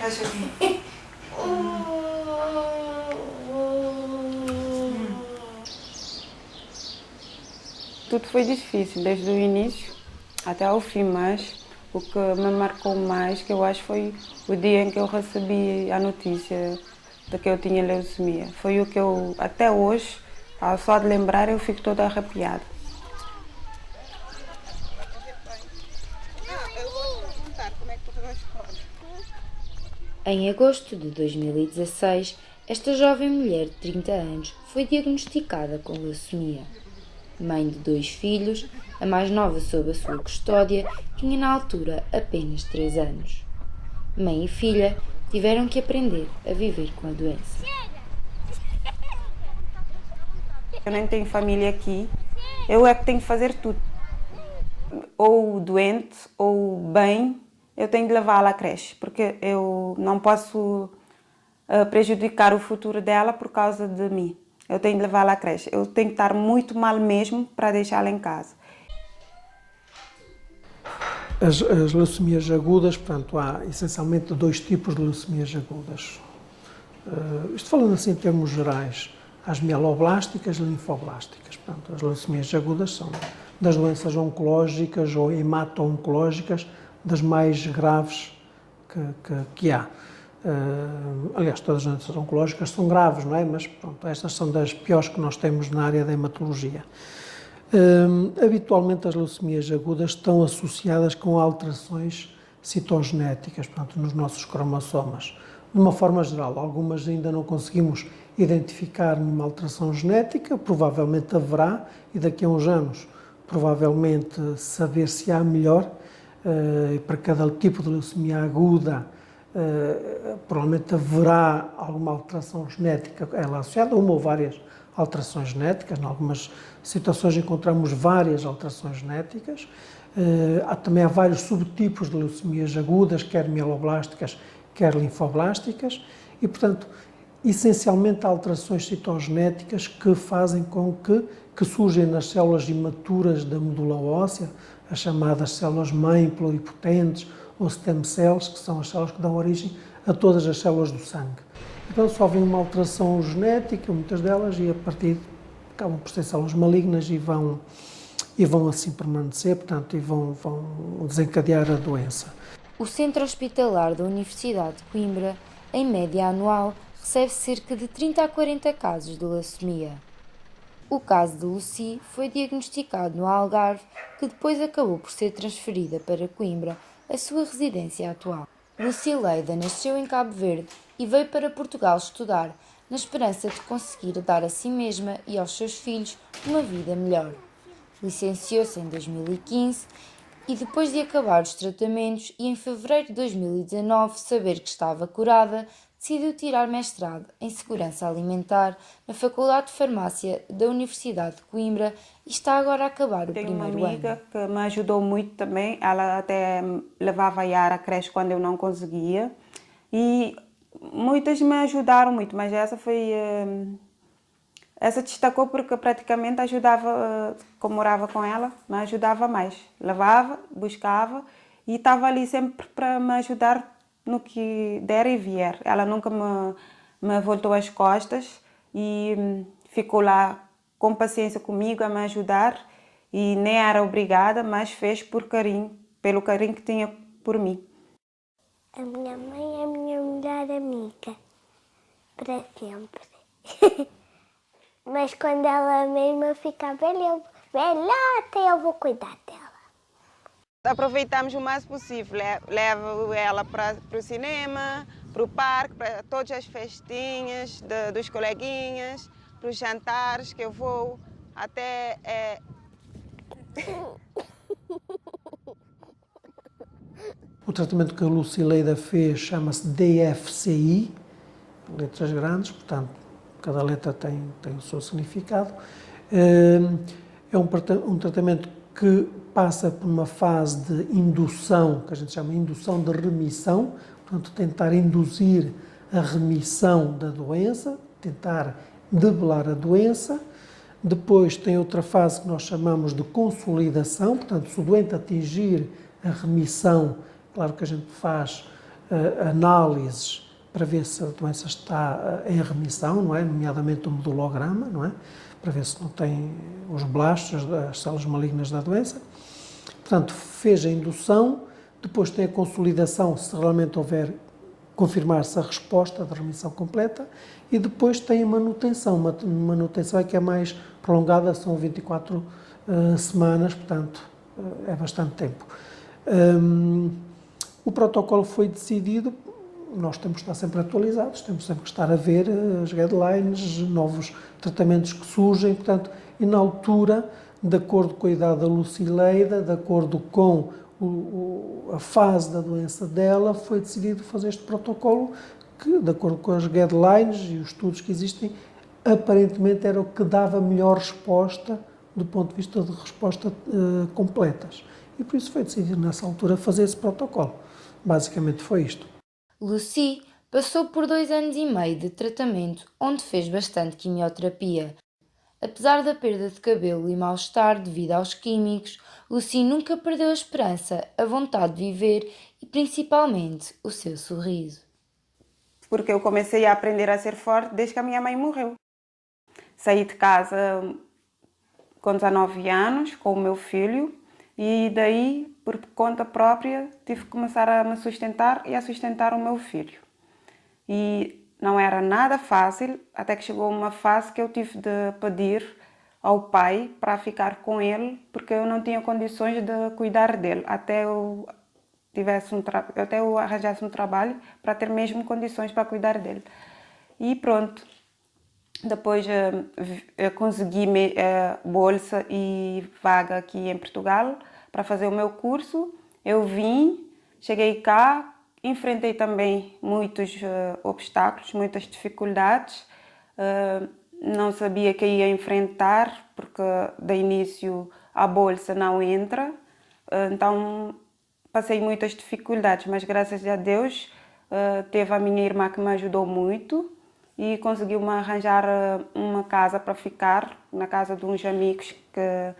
Acha aqui. Tudo foi difícil, desde o início até ao fim, mas o que me marcou mais, que eu acho, foi o dia em que eu recebi a notícia de que eu tinha leucemia. Foi o que eu, até hoje, só de lembrar, eu fico toda arrepiada. Em agosto de 2016, esta jovem mulher de 30 anos foi diagnosticada com leucemia. Mãe de 2 filhos, a mais nova sob a sua custódia tinha na altura apenas 3 anos. Mãe e filha tiveram que aprender a viver com a doença. Eu nem tenho família aqui, eu é que tenho que fazer tudo. Ou doente, ou bem, eu tenho de levá-la à creche, porque eu não posso prejudicar o futuro dela por causa de mim. Eu tenho de levá-la à creche. Eu tenho que estar muito mal mesmo para deixá-la em casa. As leucemias agudas, portanto, há essencialmente 2 tipos de leucemias agudas. Isto falando assim em termos gerais, as mieloblásticas e linfoblásticas. Portanto, as leucemias agudas são das doenças oncológicas ou hemato-oncológicas, das mais graves que há. Aliás, todas as doenças oncológicas são graves, não é? Mas pronto, estas são das piores que nós temos na área da hematologia. Habitualmente as leucemias agudas estão associadas com alterações citogenéticas, portanto, nos nossos cromossomas. De uma forma geral, algumas ainda não conseguimos identificar nenhuma alteração genética, provavelmente haverá, e daqui a uns anos, provavelmente saber-se-á melhor, para cada tipo de leucemia aguda, provavelmente haverá alguma alteração genética ela associada, uma ou várias alterações genéticas. Em algumas situações encontramos várias alterações genéticas. Também há vários subtipos de leucemias agudas, quer mieloblásticas, quer linfoblásticas, e, portanto, essencialmente há alterações citogenéticas que fazem com que surgem nas células imaturas da medula óssea, as chamadas células-mãe pluripotentes, ou stem cells, que são as células que dão origem a todas as células do sangue. Então sofrem uma alteração genética, muitas delas, e a partir acabam por ser células malignas e vão assim permanecer, portanto, e vão desencadear a doença. O Centro Hospitalar da Universidade de Coimbra, em média anual, recebe cerca de 30 a 40 casos de leucemia. O caso de Lucy foi diagnosticado no Algarve, que depois acabou por ser transferida para Coimbra, a sua residência atual. Lucy Leida nasceu em Cabo Verde e veio para Portugal estudar, na esperança de conseguir dar a si mesma e aos seus filhos uma vida melhor. Licenciou-se em 2015 e, depois de acabar os tratamentos e em fevereiro de 2019 saber que estava curada, decidiu tirar mestrado em Segurança Alimentar na Faculdade de Farmácia da Universidade de Coimbra e está agora a acabar o primeiro ano. Tenho uma amiga que me ajudou muito também, ela até levava a Yara à creche quando eu não conseguia, e muitas me ajudaram muito, mas essa foi... Essa destacou porque praticamente ajudava, como morava com ela, me ajudava mais. Levava, buscava e estava ali sempre para me ajudar no que der e vier. Ela nunca me voltou as costas e ficou lá com paciência comigo a me ajudar, e nem era obrigada, mas fez por carinho, pelo carinho que tinha por mim. A minha mãe é a minha melhor amiga, para sempre. Mas quando ela mesma ficar velhota, eu vou cuidar dela. Aproveitamos o mais possível, levo ela para o cinema, para o parque, para todas as festinhas dos coleguinhas, para os jantares que eu vou, até... O tratamento que a Lucy Leida fez chama-se DFCI, letras grandes, portanto, cada letra tem o seu significado. É um tratamento que passa por uma fase de indução, que a gente chama de indução de remissão, portanto, tentar induzir a remissão da doença, tentar debelar a doença. Depois tem outra fase que nós chamamos de consolidação, portanto, se o doente atingir a remissão, claro que a gente faz análises para ver se a doença está em remissão, não é? Nomeadamente o medulograma, não é? Para ver se não tem os blastos, as células malignas da doença. Portanto, fez a indução, depois tem a consolidação, se realmente houver, confirmar-se a resposta da remissão completa, e depois tem a manutenção. Uma manutenção é que é mais prolongada, são 24 semanas, portanto, é bastante tempo. O protocolo foi decidido, nós temos que estar sempre atualizados, temos sempre que estar a ver as guidelines, novos tratamentos que surgem, portanto, e na altura, de acordo com a idade da Lucileida, de acordo com a fase da doença dela, foi decidido fazer este protocolo que, de acordo com as guidelines e os estudos que existem, aparentemente era o que dava melhor resposta do ponto de vista de resposta completas. E por isso foi decidido nessa altura fazer esse protocolo. Basicamente foi isto. Lucy passou por 2 anos e meio de tratamento, onde fez bastante quimioterapia. Apesar da perda de cabelo e mal-estar devido aos químicos, Lucy nunca perdeu a esperança, a vontade de viver e principalmente o seu sorriso. Porque eu comecei a aprender a ser forte desde que a minha mãe morreu. Saí de casa com 19 anos, com o meu filho, e daí, por conta própria, tive que começar a me sustentar e a sustentar o meu filho. E não era nada fácil, até que chegou uma fase que eu tive de pedir ao pai para ficar com ele, porque eu não tinha condições de cuidar dele, até eu arranjasse um trabalho para ter mesmo condições para cuidar dele. E pronto, depois consegui bolsa e vaga aqui em Portugal para fazer o meu curso. Eu vim, cheguei cá, enfrentei também muitos obstáculos, muitas dificuldades. Não sabia que ia enfrentar, porque de início a bolsa não entra. Então passei muitas dificuldades, mas graças a Deus teve a minha irmã que me ajudou muito e conseguiu-me arranjar uma casa para ficar na casa de uns amigos que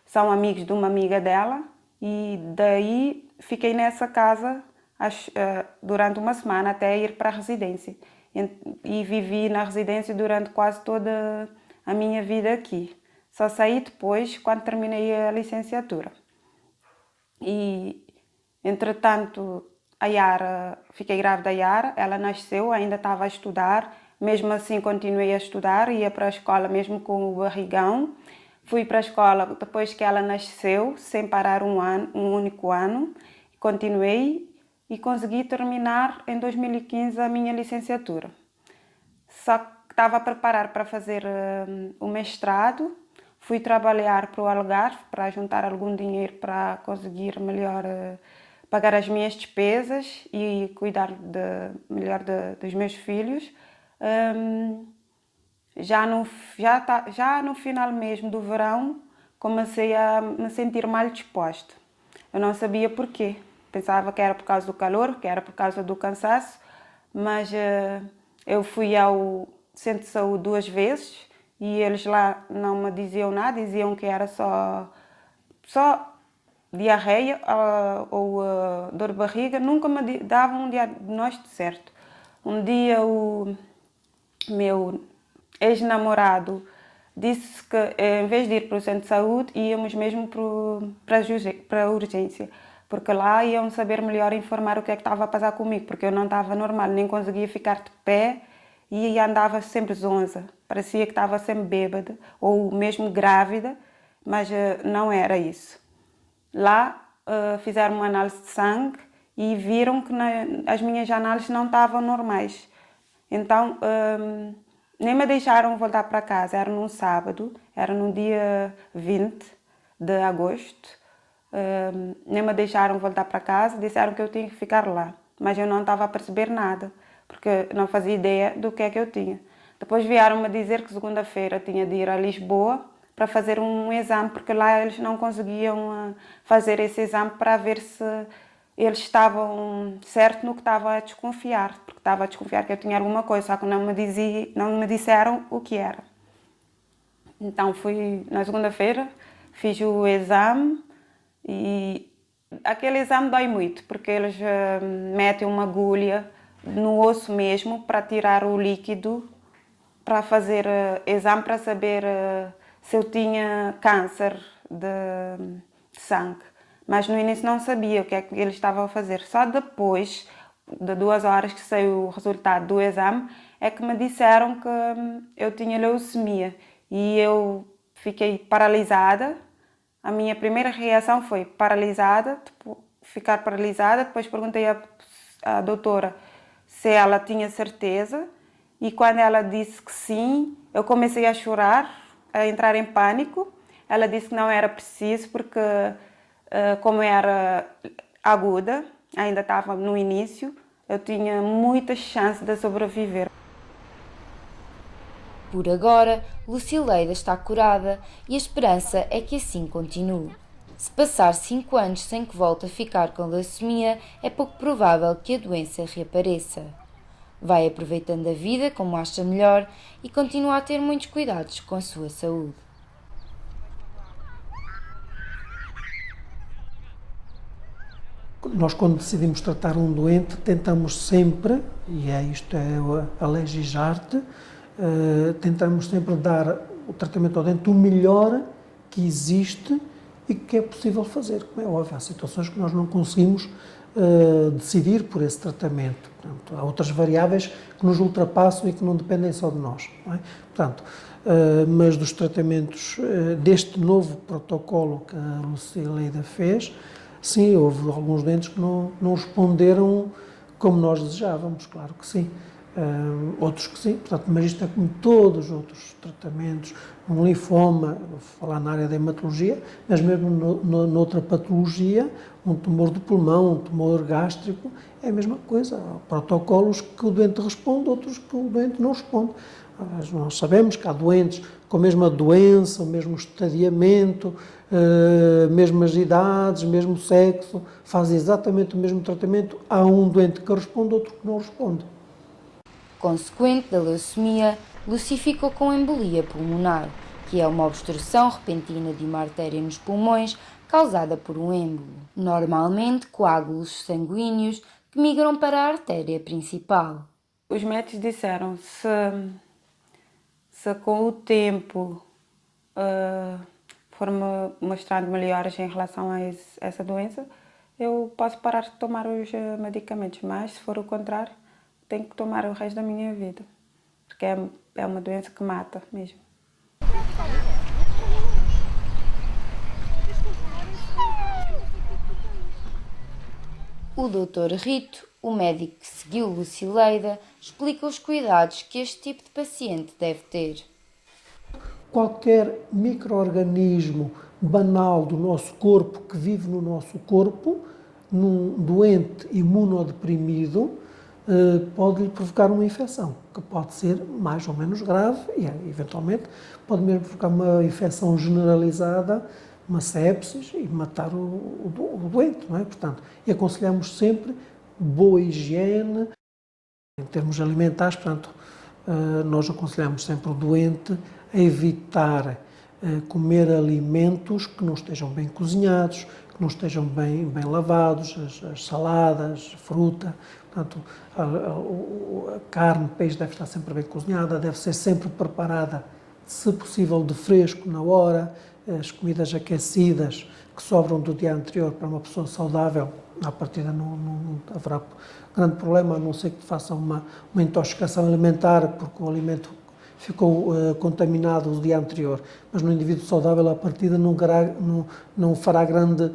são amigos de uma amiga dela, e daí fiquei nessa casa durante uma semana até ir para a residência, e vivi na residência durante quase toda a minha vida aqui. Só saí depois quando terminei a licenciatura. E entretanto fiquei grávida da Yara, ela nasceu, ainda estava a estudar. Mesmo assim continuei a estudar, ia para a escola mesmo com o barrigão. Fui para a escola depois que ela nasceu, sem parar um único ano. Continuei e consegui terminar em 2015 a minha licenciatura. Só que estava a preparar para fazer o mestrado. Fui trabalhar para o Algarve para juntar algum dinheiro para conseguir melhor pagar as minhas despesas e cuidar melhor dos meus filhos. Já no final mesmo do verão, comecei a me sentir mal disposta. Eu não sabia porquê. Pensava que era por causa do calor, que era por causa do cansaço, mas eu fui ao centro de saúde 2 vezes e eles lá não me diziam nada, diziam que era só diarreia ou dor de barriga, nunca me davam um diagnóstico certo. Um dia o meu ex-namorado disse que em vez de ir para o centro de saúde, íamos mesmo para a urgência, porque lá iam saber melhor informar o que é que estava a passar comigo, porque eu não estava normal, nem conseguia ficar de pé e andava sempre zonza, parecia que estava sempre bêbada ou mesmo grávida, mas não era isso. Lá fizeram uma análise de sangue e viram que as minhas análises não estavam normais. Então, nem me deixaram voltar para casa. Era num sábado, era no dia 20 de agosto. Nem me deixaram voltar para casa, disseram que eu tinha que ficar lá. Mas eu não estava a perceber nada, porque não fazia ideia do que é que eu tinha. Depois vieram-me dizer que segunda-feira tinha de ir a Lisboa para fazer um exame, porque lá eles não conseguiam fazer esse exame para ver se eles estavam certo no que estava a desconfiar, porque estava a desconfiar que eu tinha alguma coisa, só que não me disseram o que era. Então fui na segunda-feira, fiz o exame e Aquele exame dói muito, porque eles metem uma agulha no osso mesmo para tirar o líquido, para fazer exame para saber se eu tinha câncer de sangue. Mas no início não sabia o que é que eles estavam a fazer. Só depois de 2 horas que saiu o resultado do exame é que me disseram que eu tinha leucemia. E eu fiquei paralisada. A minha primeira reação foi paralisada, tipo, ficar paralisada. Depois perguntei à doutora se ela tinha certeza. E quando ela disse que sim, eu comecei a chorar, a entrar em pânico. Ela disse que não era preciso, porque como era aguda, ainda estava no início, eu tinha muitas chances de sobreviver. Por agora, Lucileida está curada e a esperança é que assim continue. Se passar 5 anos sem que volte a ficar com leucemia, é pouco provável que a doença reapareça. Vai aproveitando a vida como acha melhor e continua a ter muitos cuidados com a sua saúde. Nós, quando decidimos tratar um doente, tentamos sempre, e isto é a legis-arte, tentamos sempre dar o tratamento ao doente o melhor que existe e que é possível fazer. Como é óbvio, há situações que nós não conseguimos decidir por esse tratamento. Portanto, há outras variáveis que nos ultrapassam e que não dependem só de nós. Não é? Portanto, mas dos tratamentos deste novo protocolo que a Lucileida fez, sim, houve alguns doentes que não responderam como nós desejávamos, claro que sim. Outros que sim, portanto, mas isto é como todos os outros tratamentos, um linfoma, vou falar na área da hematologia, mas mesmo noutra patologia, um tumor do pulmão, um tumor gástrico, é a mesma coisa. Há protocolos que o doente responde, outros que o doente não responde. Mas nós sabemos que há doentes com a mesma doença, o mesmo estadiamento, mesmas idades, mesmo sexo, fazem exatamente o mesmo tratamento. Há um doente que responde, outro que não responde. Consequente da leucemia, Lucy ficou com embolia pulmonar, que é uma obstrução repentina de uma artéria nos pulmões causada por um êmbolo, normalmente coágulos sanguíneos que migram para a artéria principal. Os médicos disseram se com o tempo for-me mostrando melhoras em relação a essa doença, eu posso parar de tomar os medicamentos, mas se for o contrário, tenho que tomar o resto da minha vida, porque é uma doença que mata mesmo. O Dr. Rito, o médico que seguiu Lucileida, explica os cuidados que este tipo de paciente deve ter. Qualquer micro-organismo banal do nosso corpo, que vive no nosso corpo, num doente imunodeprimido, pode-lhe provocar uma infecção, que pode ser mais ou menos grave e, eventualmente, pode mesmo provocar uma infecção generalizada, uma sepsis e matar o doente, não é? Portanto, e aconselhamos sempre boa higiene. Em termos alimentares, portanto, nós aconselhamos sempre o doente a evitar comer alimentos que não estejam bem cozinhados, que não estejam bem lavados, as saladas, a fruta. Portanto, a carne, o peixe deve estar sempre bem cozinhada, deve ser sempre preparada, se possível, de fresco, na hora. As comidas aquecidas que sobram do dia anterior para uma pessoa saudável, à partida não haverá grande problema, a não ser que faça uma intoxicação alimentar, porque o alimento ficou contaminado o dia anterior. Mas no indivíduo saudável, à partida, não fará grande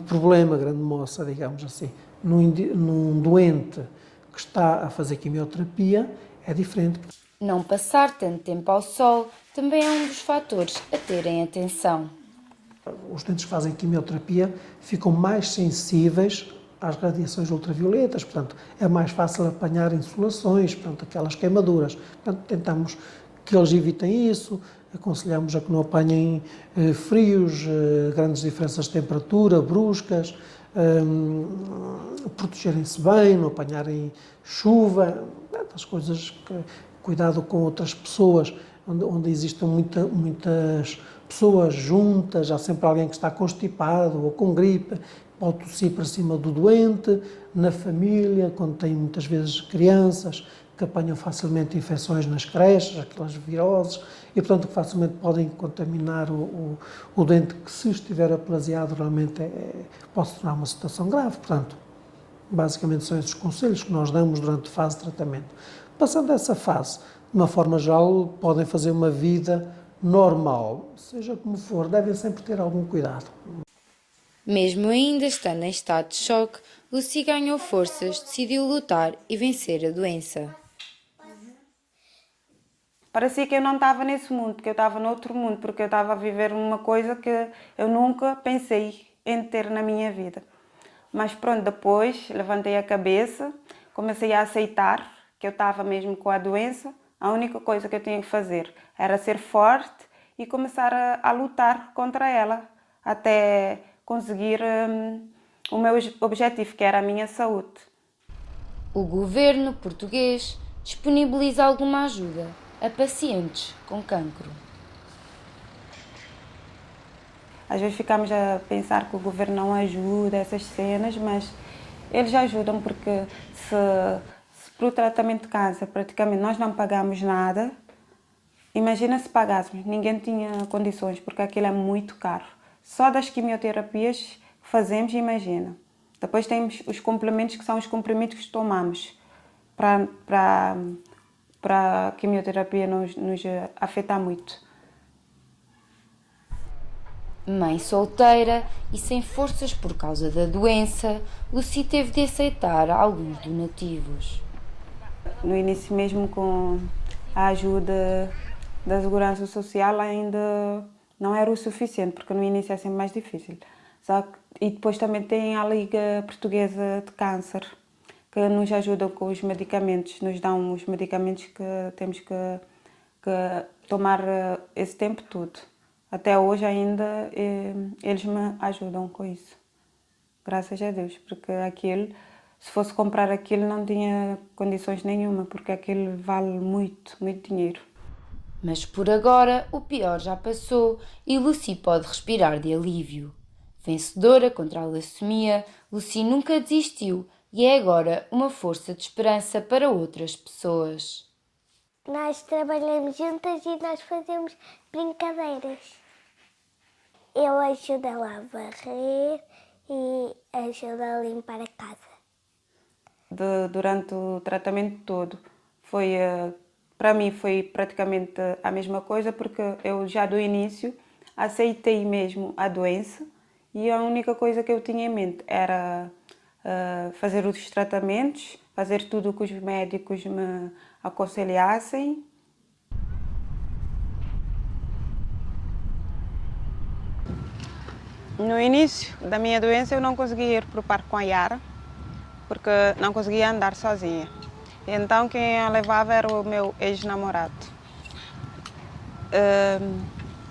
problema, grande moça, digamos assim. Num doente que está a fazer quimioterapia, é diferente. Não passar tanto tempo ao sol também é um dos fatores a terem atenção. Os doentes que fazem quimioterapia ficam mais sensíveis às radiações ultravioletas, portanto, é mais fácil apanhar insolações, portanto, aquelas queimaduras. Portanto, tentamos que eles evitem isso, aconselhamos a que não apanhem frios, grandes diferenças de temperatura, bruscas, protegerem-se bem, não apanharem chuva, as coisas que, cuidado com outras pessoas, onde existem muitas pessoas juntas, há sempre alguém que está constipado ou com gripe, pode tossir para cima do doente, na família, quando tem muitas vezes crianças que apanham facilmente infecções nas creches, aquelas viroses, e portanto que facilmente podem contaminar o doente, que se estiver aplaziado realmente pode se tornar uma situação grave. Portanto, basicamente são esses conselhos que nós damos durante a fase de tratamento. Passando essa fase, de uma forma geral, podem fazer uma vida normal, seja como for, devem sempre ter algum cuidado. Mesmo ainda estando em estado de choque, Lucy ganhou forças, decidiu lutar e vencer a doença. Parecia que eu não estava nesse mundo, que eu estava noutro mundo, porque eu estava a viver uma coisa que eu nunca pensei em ter na minha vida. Mas pronto, depois levantei a cabeça, comecei a aceitar que eu estava mesmo com a doença. A única coisa que eu tinha que fazer era ser forte e começar a lutar contra ela, até conseguir o meu objetivo, que era a minha saúde. O governo português disponibiliza alguma ajuda a pacientes com cancro. Às vezes ficamos a pensar que o governo não ajuda essas cenas, mas eles ajudam, porque se para o tratamento de câncer praticamente nós não pagamos nada, imagina se pagássemos, ninguém tinha condições, porque aquilo é muito caro. Só das quimioterapias que fazemos, imagina. Depois temos os complementos, que são os comprimidos que tomamos para a quimioterapia nos afetar muito. Mãe solteira e sem forças por causa da doença, Lucy teve de aceitar alguns donativos. No início, mesmo com a ajuda da Segurança Social, ainda não era o suficiente, porque no início é sempre mais difícil. E depois também tem a Liga Portuguesa de Câncer, que nos ajudam com os medicamentos, nos dão os medicamentos que temos que tomar esse tempo todo. Até hoje ainda eles me ajudam com isso. Graças a Deus, porque se fosse comprar aquilo não tinha condições nenhuma, porque aquilo vale muito, muito dinheiro. Mas por agora o pior já passou e Lucy pode respirar de alívio. Vencedora contra a leucemia, Lucy nunca desistiu e é agora uma força de esperança para outras pessoas. Nós trabalhamos juntas e nós fazemos brincadeiras. Eu ajudo ela a varrer e ajudo a limpar a casa. Durante o tratamento todo, para mim foi praticamente a mesma coisa, porque eu já do início aceitei mesmo a doença e a única coisa que eu tinha em mente era fazer os tratamentos, fazer tudo o que os médicos me aconselhassem. No início da minha doença eu não conseguia ir para o parque com a Yara, porque não conseguia andar sozinha. Então quem a levava era o meu ex-namorado.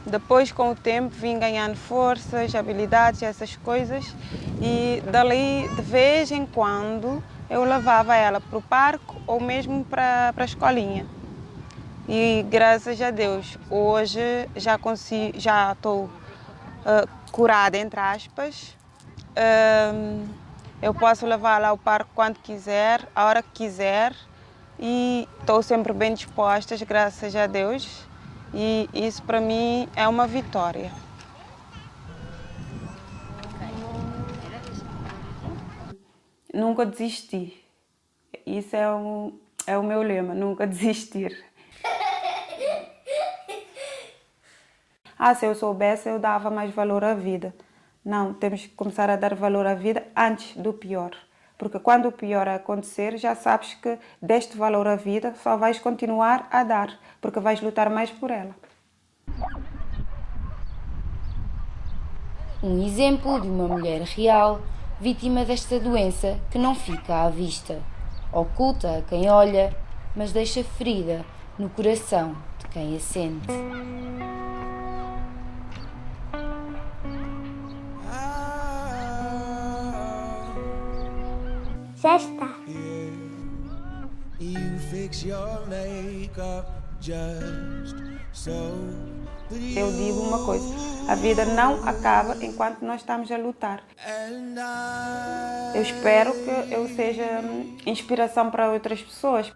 Depois, com o tempo, vim ganhando forças, habilidades, essas coisas, e dali, de vez em quando, eu levava ela para o parque ou mesmo para a escolinha. E graças a Deus, hoje já estou curada, entre aspas. Eu posso levá-la ao parque quando quiser, a hora que quiser, e estou sempre bem disposta, graças a Deus. E isso para mim é uma vitória. Nunca desisti. Isso é o meu lema, nunca desistir. Se eu soubesse, eu dava mais valor à vida. Não, temos que começar a dar valor à vida antes do pior. Porque quando o pior acontecer, já sabes que deste valor à vida, só vais continuar a dar, porque vais lutar mais por ela. Um exemplo de uma mulher real, vítima desta doença que não fica à vista. Oculta a quem olha, mas deixa ferida no coração de quem a sente. Já está. You fix your makeup just so Eu digo uma coisa, a vida não acaba enquanto nós estamos a lutar. Eu espero que eu seja inspiração para outras pessoas.